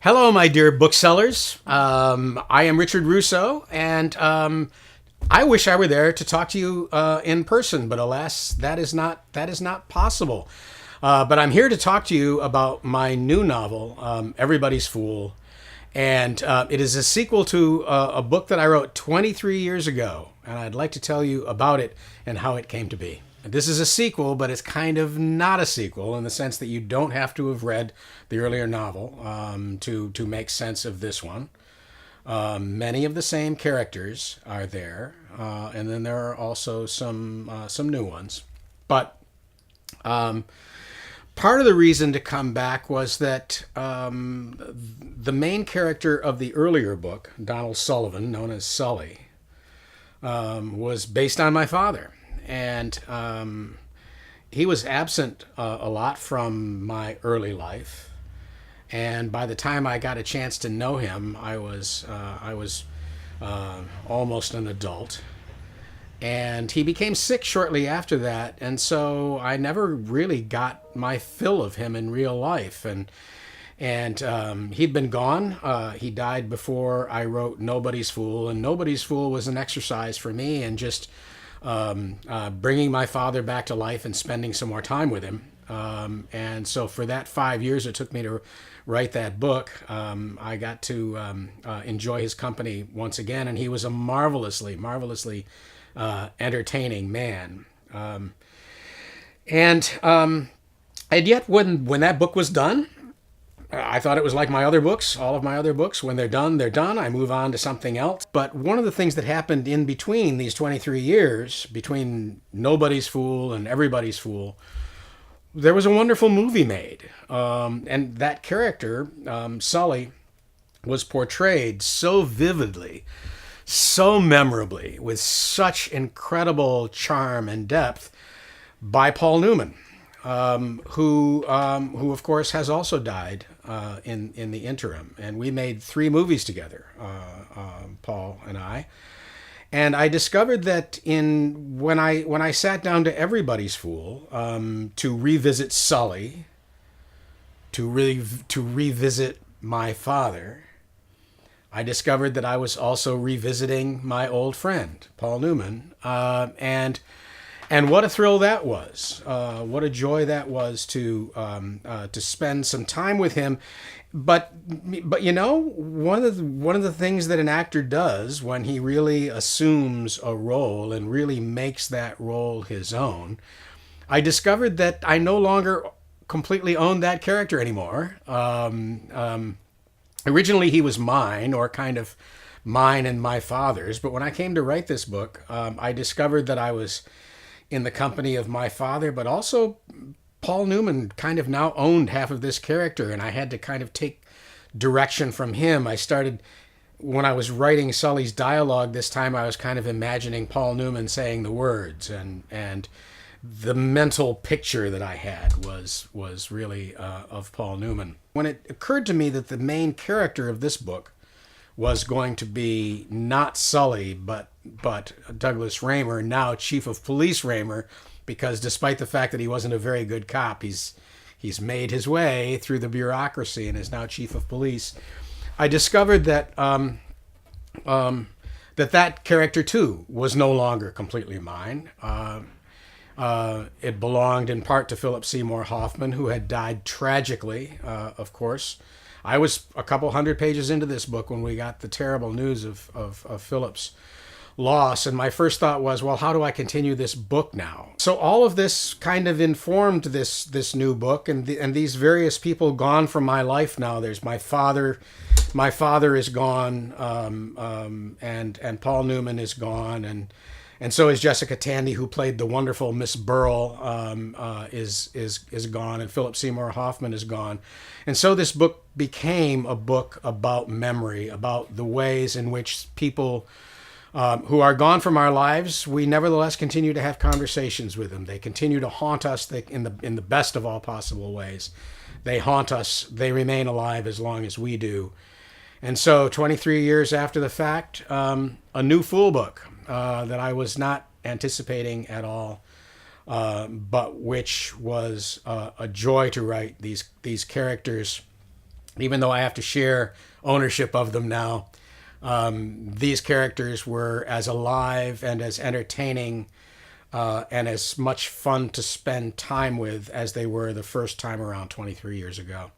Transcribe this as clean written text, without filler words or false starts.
Hello, my dear booksellers. I am Richard Russo, and I wish I were there to talk to you in person, but alas, that is not possible. But I'm here to talk to you about my new novel, Everybody's Fool, and it is a sequel to a book that I wrote 23 years ago, and I'd like to tell you about it and how it came to be. This is a sequel, but it's kind of not a sequel in the sense that you don't have to have read the earlier novel to make sense of this one. Many of the same characters are there, and then there are also some new ones. But part of the reason to come back was that the main character of the earlier book, Donald Sullivan, known as Sully, was based on my father. And he was absent a lot from my early life. And by the time I got a chance to know him, I was almost an adult. And he became sick shortly after that, and so I never really got my fill of him in real life. And he'd been gone. He died before I wrote Nobody's Fool, and Nobody's Fool was an exercise for me in just bringing my father back to life and spending some more time with him. And so for that 5 years it took me to write that book, I got to enjoy his company once again, and he was a marvelously entertaining man. And yet when that book was done, I thought it was like my other books, all of my other books. When they're done, they're done. I move on to something else. But one of the things that happened in between these 23 years, between Nobody's Fool and Everybody's Fool, there was a wonderful movie made. And that character, Sully, was portrayed so vividly, so memorably, with such incredible charm and depth by Paul Newman, who of course has also died in the interim. And we made 3 movies together, Paul and I. And I discovered that when I sat down to Everybody's Fool to revisit Sully, to revisit my father, I discovered that I was also revisiting my old friend Paul Newman, and what a thrill that was! What a joy that was to spend some time with him. But you know, one of the things that an actor does when he really assumes a role and really makes that role his own, I discovered that I no longer completely owned that character anymore. Originally, he was mine, or kind of mine and my father's. But when I came to write this book, I discovered that I was in the company of my father, but also Paul Newman kind of now owned half of this character, and I had to kind of take direction from him. I started, when I was writing Sully's dialogue this time, I was kind of imagining Paul Newman saying the words, and the mental picture that I had was really of Paul Newman. When it occurred to me that the main character of this book was going to be not Sully, but Douglas Raymer, now Chief of Police Raymer, because despite the fact that he wasn't a very good cop, he's made his way through the bureaucracy and is now Chief of Police. I discovered that that character too was no longer completely mine. It belonged in part to Philip Seymour Hoffman, who had died tragically, of course. I was a couple hundred pages into this book when we got the terrible news of Philip's loss, and my first thought was, well, how do I continue this book now? So all of this kind of informed this new book, and these various people gone from my life now. There's my father. My father is gone, and Paul Newman is gone, and so is Jessica Tandy, who played the wonderful Miss Burrell, is gone, and Philip Seymour Hoffman is gone. And so this book became a book about memory, about the ways in which people who are gone from our lives, we nevertheless continue to have conversations with them. They continue to haunt us in the best of all possible ways. They haunt us. They remain alive as long as we do. And so 23 years after the fact, a new Fool book that I was not anticipating at all, but which was a joy to write. These characters even though I have to share ownership of them now. These characters were as alive and as entertaining and as much fun to spend time with as they were the first time around 23 years ago.